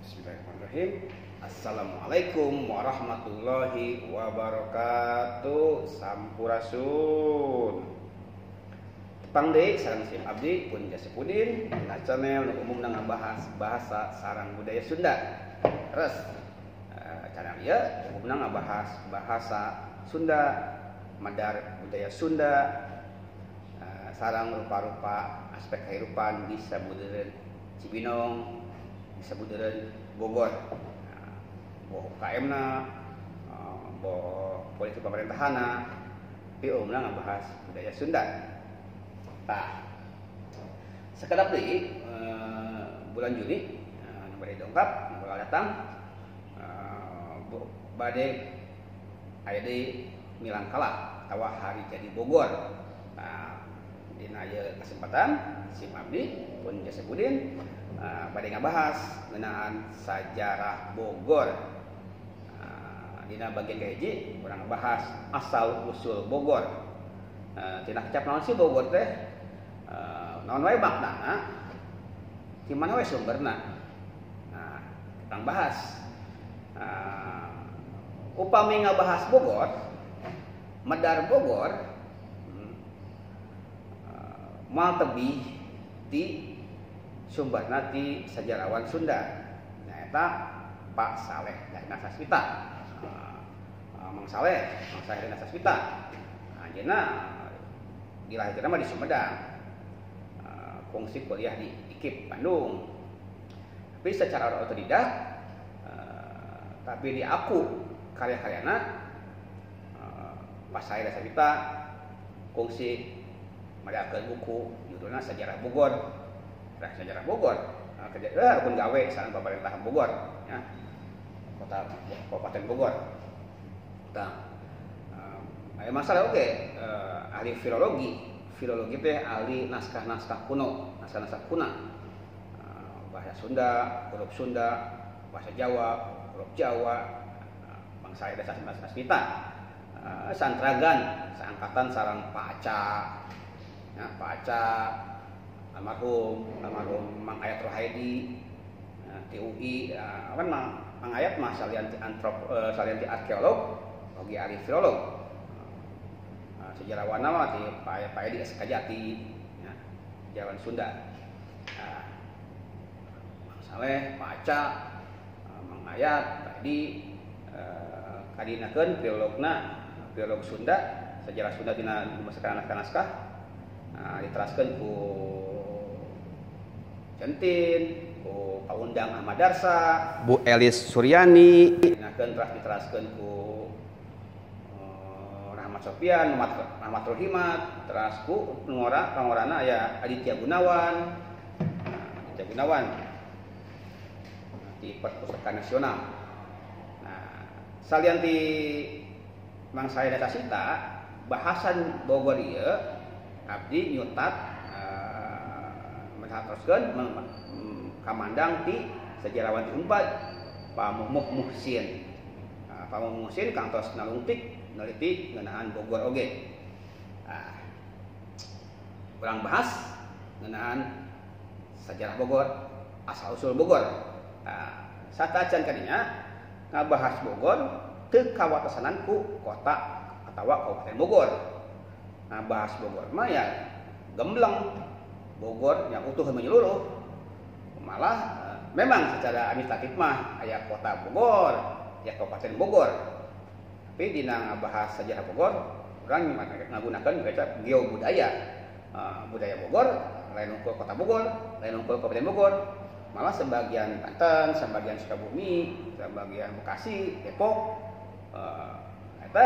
Bismillahirrahmanirrahim. Assalamualaikum warahmatullahi wabarakatuh. Sampurasun. Tepang deui sareng sim abdi pun Jasipudin na channel nu umumna ngabahas bahasa sareng budaya Sunda. Terus channel ieu umumna ngabahas bahasa Sunda, madar budaya Sunda, sareng rupa-rupa aspek kehidupan di sabudeureun Cibinong, di sabudeureun Bogor. Boh UKM-na, boh politik pemerintahanna, tapi umumna ngabahas budaya Sunda. Nah, sekedap deui bulan Juni nu bade dongkap, bakal datang bade aya deui milang kalah atawa hari jadi Bogor. Nah, dina ieu kesempatan sim abdi pun Jasipudin bade ngabahas ngeunaan sajarah Bogor. Dina bagian kahiji urang ngabahas asal usul Bogor. Tina kecap naon sih Bogor teh? Naon wae maknana? Di mana wae sumberna? Nah, kita bahas. Upami ngabahas Bogor, medar Bogor, moal tebih ti sumberna ti sejarawan Sunda. Nyaeta Pak Saleh Dahna Sasmita. Mang Saleh Dahna Sasmita. Anjeunna dilahirkeun mah di Sumedang. Kungsi kuliah di IKIP Bandung. Tapi secara otodidak tapi diaku karya-karyana Pak Saleh Dahna Sasmita kungsi madakeun buku judulna Sejarah Bogor. Sejarah Bogor. Pun gawe sareng pemerintahan Bogor, ya. Kota Kabupaten Bogor. Tah. Aya masalah ahli filologi. Filologi teh ahli naskah-naskah kuno, naskah-naskah kuna. Bahasa Sunda, huruf Sunda, bahasa Jawa, huruf Jawa, bangsa Dahna Sasmita. Santragan, seangkatan sareng Pak Aca. Ya, Pak Aca almarhum Mang Ayat Rohaidi di UI, kan Mang Ayat mah salian ti arkeolog, oge ahli filolog. Sejarawan mah ti Pak Edi Sekajati, ya, sejarawan Sunda. Mang Saleh, Pak Aca, Mang Ayat, Pak Edi kadinakeun filolog Sunda, sejarah Sunda dina masakan naskah-naskah diteraskeun ku Centin, ku Paundang Ahmad Darsa, Bu Elis Suryani, diteraskeun ku Rahmat Sofian, Rahmat Rohimat, teras ku pangorana aya Aditya Gunawan, di Perpustakaan Nasional. Nah, salian ti Mang Saleh Dahna Sasmita bahasan Bogor ieu abdi nyutat teruskeun kamandang ti sejarawan ti Unpad Pak Muhsin. Pak Muhsin kantos nalungtik neliti ngeunaan Bogor oge. Urang bahas ngeunaan sajarah Bogor, asal usul Bogor. Satacan kadinya ngabahas Bogor teu kawatesanan ku kota atawa kabupaten Bogor. Nah, bahas Bogor mah ya gembleng. Bogor yang utuh menyeluruh. Malah memang secara administratif mah aya kota Bogor, ya Kabupaten Bogor. Tapi dina ngabahas sejarah Bogor, urang ngagunakeun kata geobudaya. Budaya Bogor lain unggul kota Bogor, lain unggul Kabupaten Bogor. Malah sebagian Banten, sebagian Sukabumi, sebagian Bekasi, Depok eta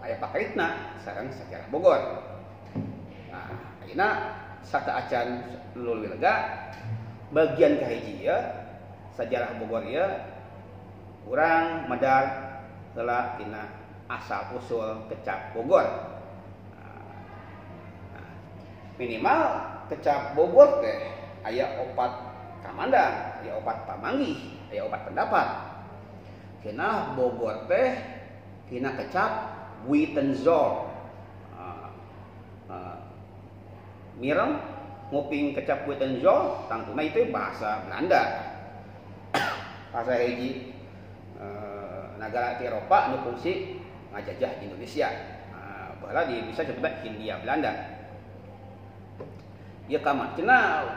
aya pakaitna sareng sejarah Bogor. Nah, ayeuna sata acan luluy lega bagian kahiji ieu sajarah Bogor ieu urang medar heula tina asal usul kecap Bogor. Minimal kecap Bogor teh aya 4 kamandang, aya 4 pamanggih, aya 4 pendapat. Kenah Bogor teh tina kecap Wittenzoll. Mireng nguping kecap Wittenzoll tangtuna itu bahasa Belanda. asa hiji negara di Eropa nu fungsi ngajajah Indonesia. Baheula bisa disebutna Hindia Belanda. Ieu kamar tina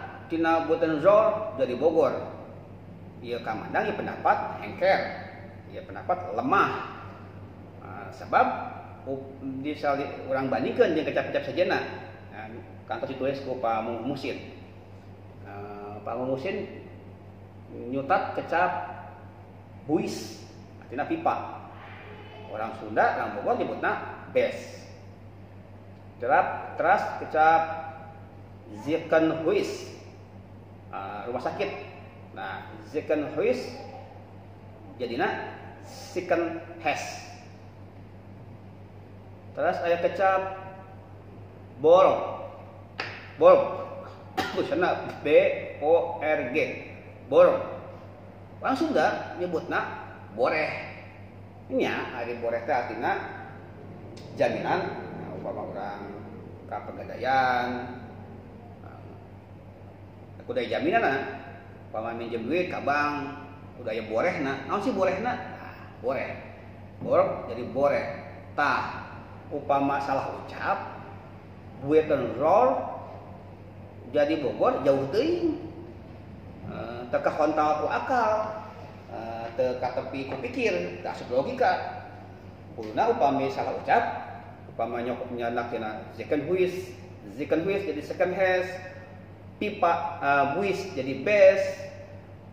Buitenzorg dari Bogor. Ieu kamandang ieu pendapat hengker. Ieu pendapat lemah. Sebab urang bandingkeun jeung kecap-kecap sejenna. Kantos ditulis ku Pak Musin. Pak Musin nyutat kecap buis, artinya pipa. Orang Sunda, orang Bogor nyebutna bes. Teras kecap Ziekenhuis, rumah sakit. Nah, Ziekenhuis jadina Ziekenhuis. Terus aya kecap Borg, tulisanna B-O-R-G, Borg. Orang Sunda nyebutna boreh. Nya ari boreh teh artina jaminan umpama urang ka pegadaian. Kudu aya jaminanna. Umpama minjem duit ka bank, kudu aya borehna. Naon sih borehna? Boreh. Borg jadi boreh. Tah upama salah ucap Buitenzorg jadi Bogor jauh teuing. Teu kahontal ku akal, teu katepi ku pikir, teu asup logika. Kulna upami salah ucap, upama nyokopnya tina Ziekenhuis jadi Ziekenhuis, pipa buis jadi bes,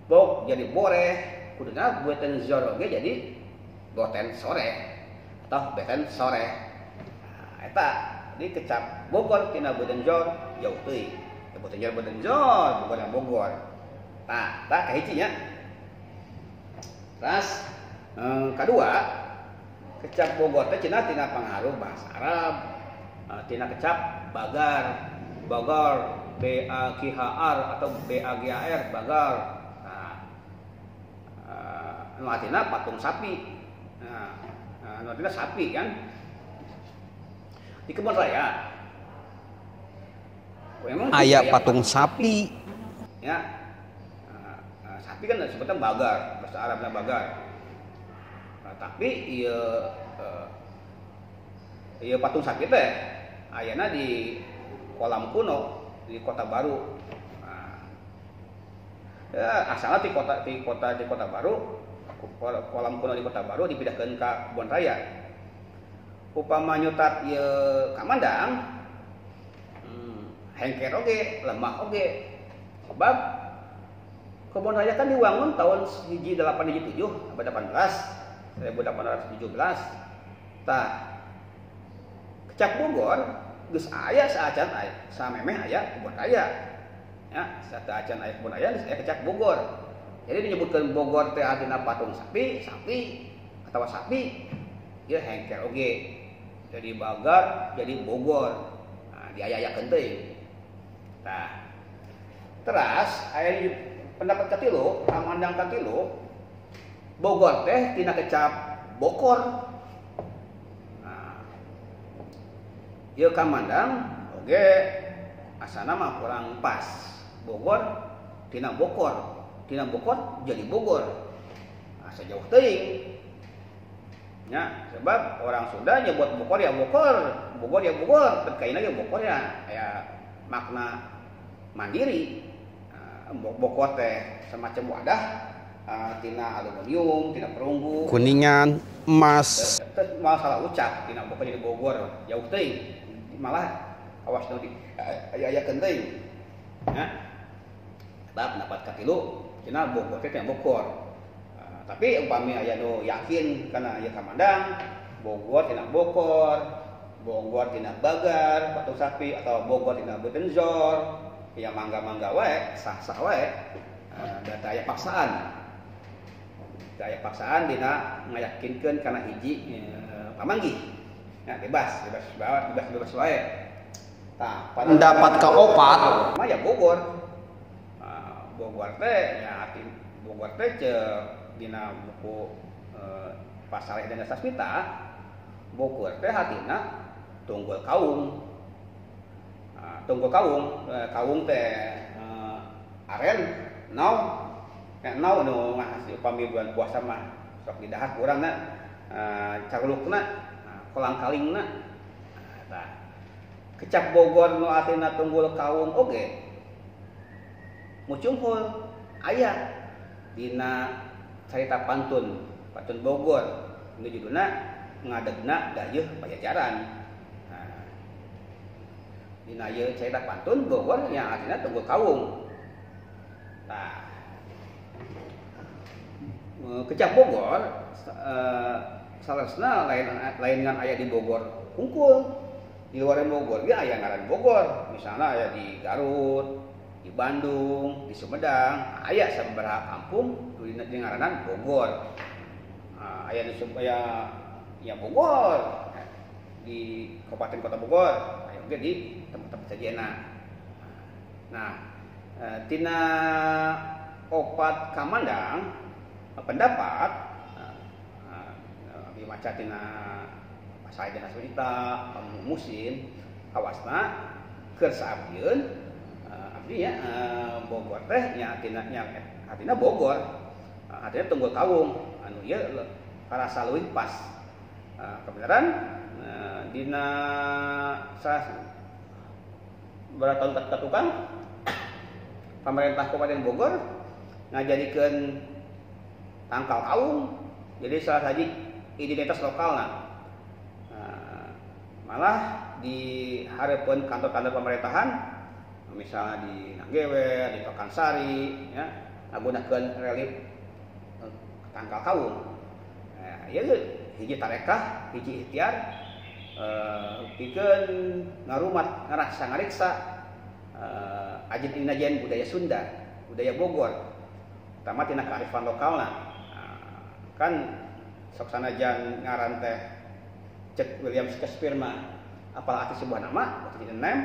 Borg jadi boreh, kuduna Buitenzorg ge jadi boten sore atau beten sore. Eta di kecap Bogor tina Buitenzorg jauh teuing. Buitenzorg Bogor. Tah kahiji nya. Terus kadua kecap Bogor teh cenah tina pangaruh bahasa Arab. Tina kecap bagar, B-A-G-H-R atau B-A-G-A-R, bagar. Nah, artinya patung sapi. Nah, artinya sapi kan. Di kebun raya aya patung sapi. Ya. Sapi kan disebutnya bagar, bahasa Arabnya bagar. Tapi ieu patung sapi teh ayana di kolam kuno di Kota Baru. Asalnya di Kota Baru, kolam kuno di Kota Baru dipindahkeun ka Kebun Raya. Upama nyutat ieu kamandang hengker oge, lemah oge. Sebab Kebun Raya kan diwangun tahun 1807, abad 18, 1817. Tah kecap Bogor geus aya saacan aya, samemeh aya Kebun Raya. Ya, saacan aya Kebun Raya geus aya kecap Bogor. Jadi menyebutkeun Bogor teh artina patung sapi atawa sapi, ieu hengker oge. Jadi bagar, jadi Bogor. Nah, diayayakeun teuing. Nah, teras aya pendapat katilu, kamandang katilu, Bogor teh tina kecap Bokor. Nah, ieu kamandang oge asana mah kurang pas. Bogor tina Bokor jadi Bogor. Nah, sejauh teuing. Ya, sebab orang Sunda nyebut Bogor ya Bogor, terkaitna ge Bogor ya aya makna mandiri. Bogor teh semacam wadah tina aluminium, tina perunggu, Kuningan, emas. Terus malah salah ucap tina Bogor jadi Bogor, jauh teuing. Malah awas nu aya-ayakeun teuing. Ya. Sebab pendapat katilu cenah Bogor teh tina Bogor. Tapi umpami aya nu yakin kana ieu kamandang Bogor tina Bogor tina bagar, patung sapi atau Bogor tina Buitenzorg, ya mangga-mangga wae, sah-sah wae. Da aya paksaan dina ngayakinkeun kana hiji pamanggih. Ya bebas wae. Tah, Pendapat kaopat mah ya Bogor. Bogor teh nya arti Bogor teh dina buku Pasal dan Sasmita, Bogor teh artina tunggul kaung. Tunggul kaung teh aren naon naon nu ngahas upami bulan puasa mah sok didahar urangna carulukna kolang-kalingna tah kecap Bogor nu artina tunggul kaum oge mucunghul aya dina carita pantun Bogor nu judulna ngadegna dayeuh pajajaran. Dina ieu carita pantun Bogor yang artina tunggul kaum. Tah kecap Bogor salasna lain dengan aya di Bogor hungkul. Di luar Bogor ge aya ngaran Bogor, misalnya aya di Garut, di Bandung, di Sumedang, aya sabaraha kampung di ngaranan Bogor. Aya di ya Bogor di Kabupaten Kota Bogor, aya oge di tempat-tempat sajena. Nah, tina opat kamandang pendapat abdi maca tina Said dan Aswita musin awasna keur saabdieun abdi nya Bogor teh nya artina Bogor artina tunggul kaum anu ieu karasa leuwih pas kebenaran dina berapa tahun ketukang pemerintah Kabupaten Bogor ngajadikeun tangkal kaum jadi salah satu identitas lokalna. Malah di hareupeun kantor-kantor pemerintahan misalnya di Nanggewe, di Pekansari ya ngagunakeun relief tangkal kaum. Ieu hiji tarekah, hiji ikhtiar pikeun ngarumat ngarasa ngariksa ajen inajen budaya Sunda, budaya Bogor. Utama tina kearifan lokalna. Kan sok sanajan ngaran teh cek William Shakespeare mah apal arti sebuah nama waktu jadi name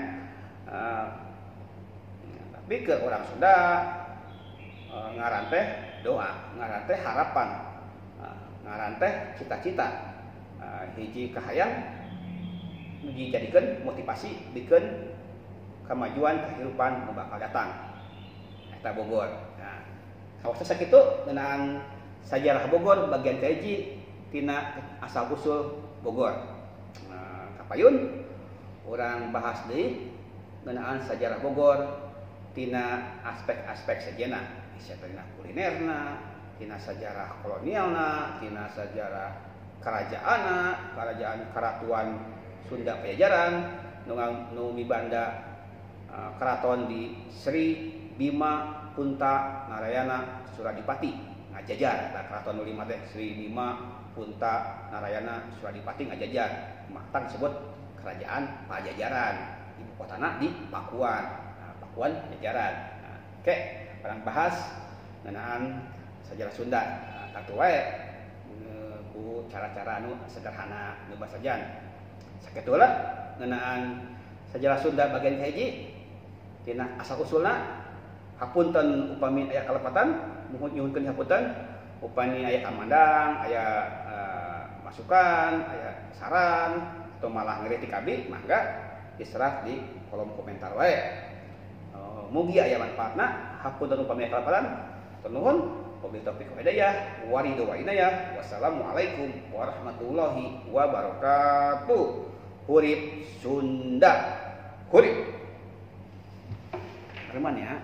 tapi ke orang Sunda ngaran teh doa, ngaran teh harapan, ngaran teh cita-cita, hiji kahayang dijadikeun motivasi bikin kemajuan kehidupan nu bakal datang eta Bogor. Nah, sawarsa sakitu ngeunaan sajarah Bogor bagian kahiji tina asal usul Bogor. Kapayun orang bahas deui ngeunaan sajarah Bogor tina aspek-aspek sejenna, tina kulinerna, tina sajarah kolonialna, tina sajarah kerajaanna, kerajaan karatuan Sunda Pajajaran nu mibanda keraton di Sri Bima Punta Narayana Suradipati ngajajar. Nah, keraton nu lima teh Sri Bima Punta Narayana Suradipati ngajajar. Maktan disebut kerajaan Pajajaran. Ibu kotana di Pakuan. Nah, Pakuan Pajajaran. Nah, oke, barang bahas ngeunaan sajarah Sunda. Nah, katu wae ku cara-cara anu sederhana nu basajan. Sakitu heula ngeunaan sajarah Sunda bagian hiji tina asal usulna. Hapunten upami aya kalepatan, mohon nyuhunkeun hapunten upami aya kamandang, aya masukan, aya saran atau malah ngeritik abdi, mangga diserah di kolom komentar wae. Mugi aya manfaatna, hapunten upami aya kalepatan. Nuhun, wabillahi taufiq wal hidayah, wa ridho wa inayah. Wassalamualaikum warahmatullahi wabarakatuh. Hurip Sunda. Hurip. Herman ya.